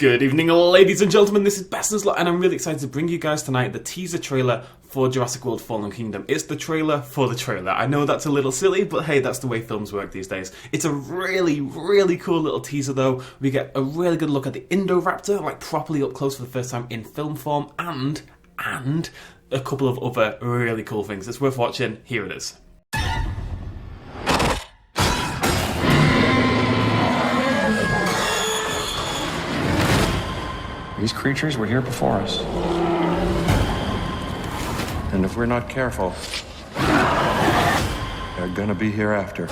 Good evening, ladies and gentlemen, this is BestInSlot, and I'm really excited to bring you guys tonight the teaser trailer for Jurassic World Fallen Kingdom. It's the trailer for the trailer. I know that's a little silly, but hey, that's the way films work these days. It's a really, really cool little teaser though. We get a really good look at the Indo Raptor, like properly up close for the first time in film form, and a couple of other really cool things. It's worth watching. Here it is. These creatures were here before us. And if we're not careful, they're gonna be here after.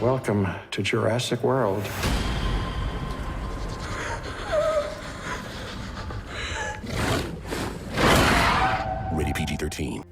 Welcome to Jurassic World. Rated PG-13.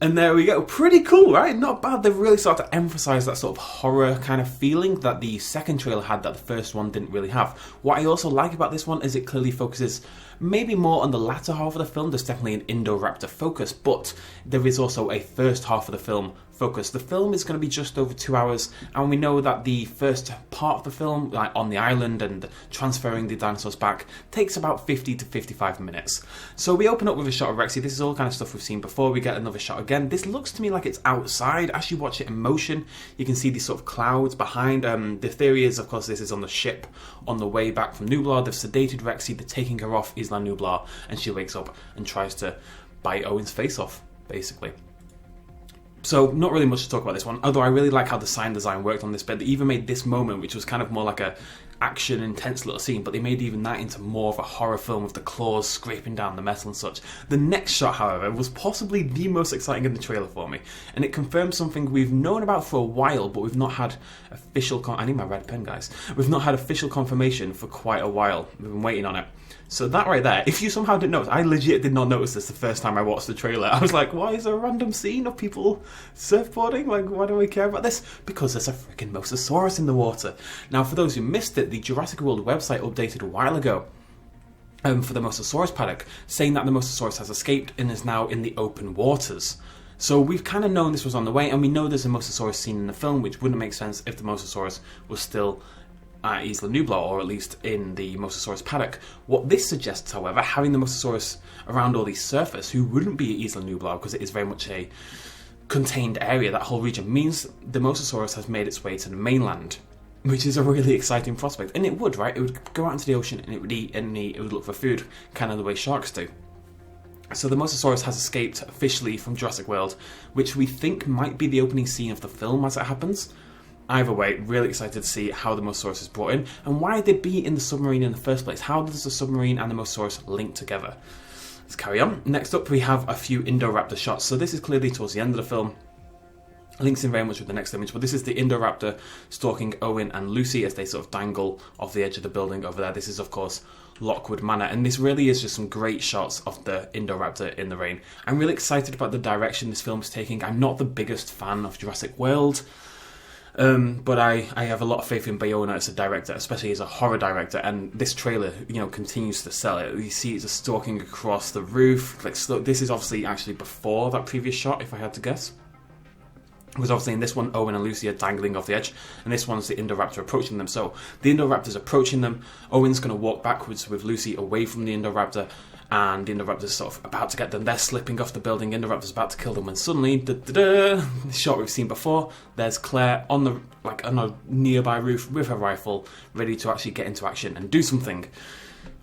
And there we go. Pretty cool, right? Not bad. They've really started to emphasise that sort of horror kind of feeling that the second trailer had that the first one didn't really have. What I also like about this one is it clearly focuses maybe more on the latter half of the film. There's definitely an Indo Raptor focus, but there is also a first half of the film focus. The film is going to be just over 2 hours, and we know that the first part of the film, like on the island and transferring the dinosaurs back, takes about 50 to 55 minutes. So we open up with a shot of Rexy. This is all kind of stuff we've seen before. We get another shot again. This looks to me like it's outside. As you watch it in motion, you can see these sort of clouds behind. The theory is, of course, this is on the ship on the way back from Nublar. They've sedated Rexy. They're taking her off Isla Nublar, and she wakes up and tries to bite Owen's face off, basically. So, not really much to talk about this one, although I really like how the sign design worked on this bit. They even made this moment, which was kind of more like a action, intense little scene, but they made even that into more of a horror film with the claws scraping down the metal and such. The next shot, however, was possibly the most exciting in the trailer for me, and it confirmed something we've known about for a while, but we've not had official I need my red pen, guys. We've not had official confirmation for quite a while. We've been waiting on it. So that right there, if you somehow didn't notice, I legit did not notice this the first time I watched the trailer. I was like, why is there a random scene of people surfboarding? Like, why do we care about this? Because there's a freaking Mosasaurus in the water. Now, for those who missed it, the Jurassic World website updated a while ago for the Mosasaurus paddock, saying that the Mosasaurus has escaped and is now in the open waters. So we've kind of known this was on the way, and we know there's a Mosasaurus scene in the film, which wouldn't make sense if the Mosasaurus was still at Isla Nublar, or at least in the Mosasaurus paddock. What this suggests, however, having the Mosasaurus around all these surfers who wouldn't be at Isla Nublar, because it is very much a contained area, that whole region, means the Mosasaurus has made its way to the mainland, which is a really exciting prospect. And it would, right? It would go out into the ocean and it would eat and it would look for food, kind of the way sharks do. So the Mosasaurus has escaped officially from Jurassic World, which we think might be the opening scene of the film as it happens. Either way, really excited to see how the Mosasaurus is brought in, and why they'd be in the submarine in the first place. How does the submarine and the Mosasaurus link together? Let's carry on. Next up, we have a few Indo Raptor shots. So this is clearly towards the end of the film. Links in very much with the next image, but this is the Indo Raptor stalking Owen and Lucy as they sort of dangle off the edge of the building over there. This is, of course, Lockwood Manor, and this really is just some great shots of the Indo Raptor in the rain. I'm really excited about the direction this film is taking. I'm not the biggest fan of Jurassic World, but I have a lot of faith in Bayona as a director, especially as a horror director, and this trailer, continues to sell it. You see it's just stalking across the roof. This is obviously actually before that previous shot, if I had to guess. Because obviously in this one, Owen and Lucy are dangling off the edge, and this one's the Indo Raptor approaching them. So the Indo Raptor's approaching them, Owen's going to walk backwards with Lucy away from the Indo Raptor, and the Indo Raptor's sort of about to get them. They're slipping off the building, Indo Raptor's about to kill them, when suddenly, the shot we've seen before, there's Claire on a nearby roof with her rifle, ready to actually get into action and do something,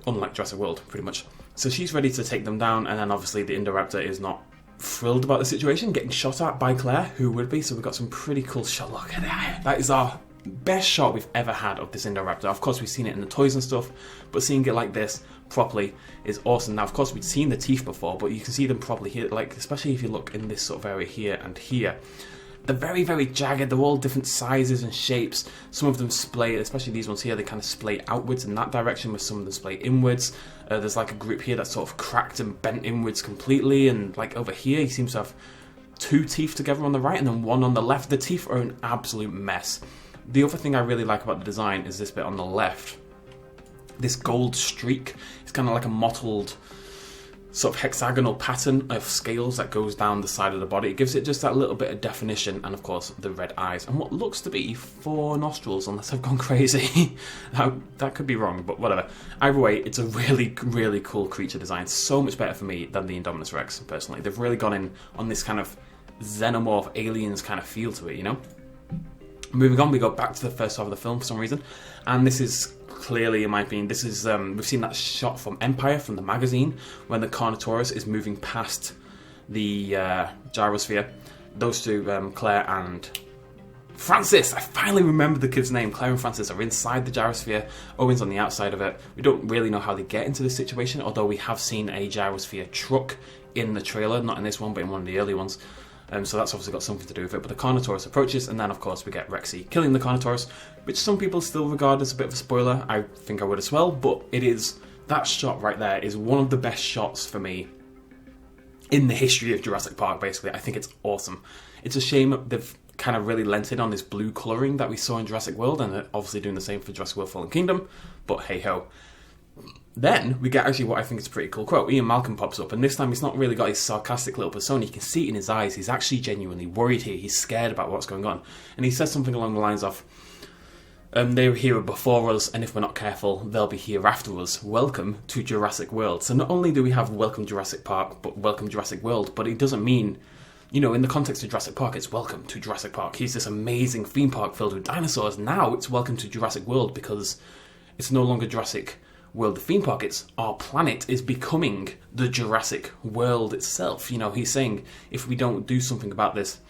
unlike Jurassic World, pretty much. So she's ready to take them down, and then obviously the Indo Raptor is not thrilled about the situation, getting shot at by Claire, who would be. So we've got some pretty cool shot. Look at that. That is our best shot we've ever had of this Indo Raptor. Of course, we've seen it in the toys and stuff, but seeing it like this properly is awesome. Now, of course, we'd seen the teeth before, but you can see them properly here, like especially if you look in this sort of area here and here. They're very, very jagged. They're all different sizes and shapes. Some of them splay, especially these ones here, they kind of splay outwards in that direction, with some of them splay inwards. There's like a group here that's sort of cracked and bent inwards completely, and like over here, he seems to have two teeth together on the right and then one on the left. The teeth are an absolute mess. The other thing I really like about the design is this bit on the left. This gold streak. It's kind of like a mottled sort of hexagonal pattern of scales that goes down the side of the body. It gives it just that little bit of definition, and of course the red eyes and what looks to be 4 nostrils, unless I've gone crazy. that could be wrong, but whatever. Either way, it's a really, really cool creature design. So much better for me than the Indominus Rex, personally. They've really gone in on this kind of xenomorph aliens kind of feel to it, you know? Moving on, we go back to the first half of the film for some reason, and this is clearly, in my opinion, this is we've seen that shot from Empire, from the magazine, when the Carnotaurus is moving past the gyrosphere. Those two, Claire and Francis, I finally remembered the kid's name. Claire and Francis are inside the gyrosphere, Owen's on the outside of it. We don't really know how they get into this situation, although we have seen a gyrosphere truck in the trailer, not in this one, but in one of the early ones. So that's obviously got something to do with it. But the Carnotaurus approaches, and then of course we get Rexy killing the Carnotaurus, which some people still regard as a bit of a spoiler. I think I would as well, but it is, that shot right there is one of the best shots for me in the history of Jurassic Park, basically. I think it's awesome. It's a shame they've kind of really lent in on this blue colouring that we saw in Jurassic World, and they're obviously doing the same for Jurassic World Fallen Kingdom, but hey ho. Then we get actually what I think is a pretty cool quote. Ian Malcolm pops up, and this time he's not really got his sarcastic little persona. You can see it in his eyes. He's actually genuinely worried here. He's scared about what's going on. And he says something along the lines of, they were here before us, and if we're not careful, they'll be here after us. Welcome to Jurassic World. So not only do we have Welcome Jurassic Park, but Welcome Jurassic World, but it doesn't mean, you know, in the context of Jurassic Park, it's Welcome to Jurassic Park. Here's this amazing theme park filled with dinosaurs. Now it's Welcome to Jurassic World, because it's no longer Jurassic World, the theme park. It's our planet is becoming the Jurassic World itself. You know, he's saying if we don't do something about this,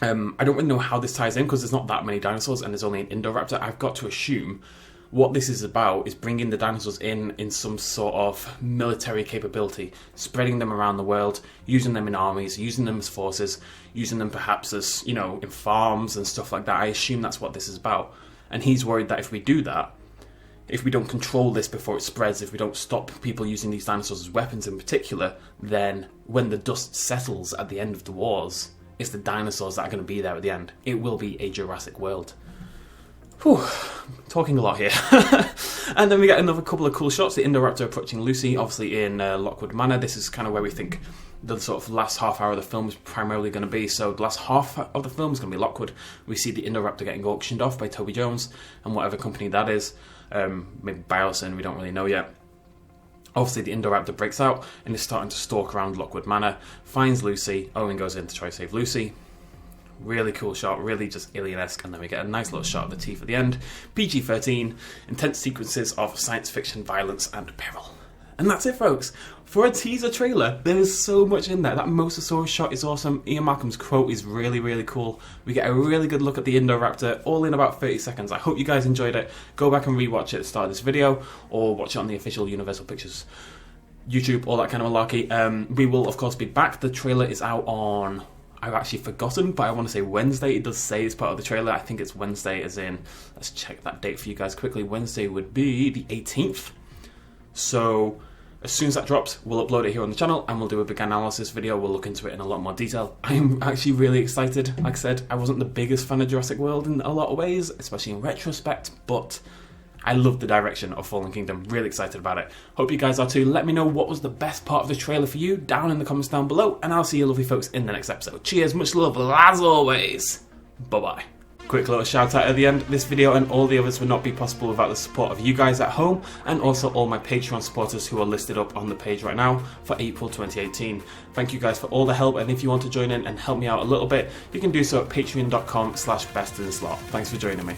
I don't really know how this ties in, because there's not that many dinosaurs and there's only an Indoraptor. I've got to assume what this is about is bringing the dinosaurs in some sort of military capability, spreading them around the world, using them in armies, using them as forces, using them perhaps as, you know, in farms and stuff like that. I assume that's what this is about. And he's worried that if we do that, if we don't control this before it spreads, if we don't stop people using these dinosaurs as weapons in particular, then when the dust settles at the end of the wars, it's the dinosaurs that are going to be there at the end. It will be a Jurassic World. Whew, talking a lot here. And then we get another couple of cool shots. The Indoraptor approaching Lucy, obviously in Lockwood Manor. This is kind of where we think the sort of last half hour of the film is primarily going to be. So the last half of the film is going to be Lockwood. We see the Indoraptor getting auctioned off by Toby Jones and whatever company that is. Maybe Bjarnason, we don't really know yet. Obviously the Indoraptor breaks out and is starting to stalk around Lockwood Manor, finds Lucy. Owen goes in to try to save Lucy. Really cool shot, really just alien-esque, and then we get a nice little shot of the teeth at the end. PG-13, intense sequences of science fiction, violence and peril. And that's it, folks. For a teaser trailer, there is so much in there. That Mosasaurus shot is awesome. Ian Malcolm's quote is really, really cool. We get a really good look at the Indoraptor, all in about 30 seconds. I hope you guys enjoyed it. Go back and rewatch it at the start of this video, or watch it on the official Universal Pictures YouTube, all that kind of malarkey. We will, of course, be back. The trailer is out on, I've actually forgotten, but I want to say Wednesday. It does say it's part of the trailer. I think it's Wednesday, as in, let's check that date for you guys quickly. Wednesday would be the 18th. So as soon as that drops, we'll upload it here on the channel and we'll do a big analysis video. We'll look into it in a lot more detail. I'm actually really excited. Like I said, I wasn't the biggest fan of Jurassic World in a lot of ways, especially in retrospect, but I love the direction of Fallen Kingdom. Really excited about it. Hope you guys are too. Let me know what was the best part of the trailer for you down in the comments down below, and I'll see you lovely folks in the next episode. Cheers, much love, as always. Bye-bye. Quick little shout out at the end. This video and all the others would not be possible without the support of you guys at home, and also all my Patreon supporters who are listed up on the page right now for April 2018. Thank you guys for all the help, and if you want to join in and help me out a little bit, you can do so at patreon.com/bestinslot. Thanks for joining me.